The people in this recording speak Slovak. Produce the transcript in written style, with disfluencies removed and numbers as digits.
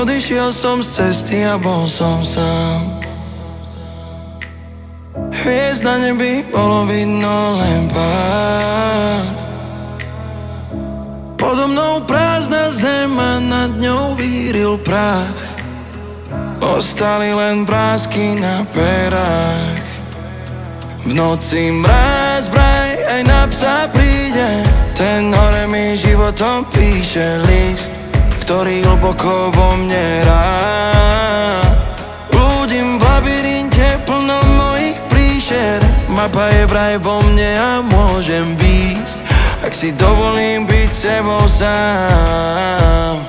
Odišiel som z cesty a bol som sám. Hviezd na nebi bolo vidno len pár. Podo mnou prázdna zem a nad ňou víril prach. Ostali len vrásky na perách. V noci mráz braj, aj na psa príde. Ten hore mi životom píše list, ktorý hlboko vo mne hrá. Blúdim v labyrinte plnom mojich príšer. Mapa je vraj vo mne a môžem výjsť, ak si dovolím byť sebou sám.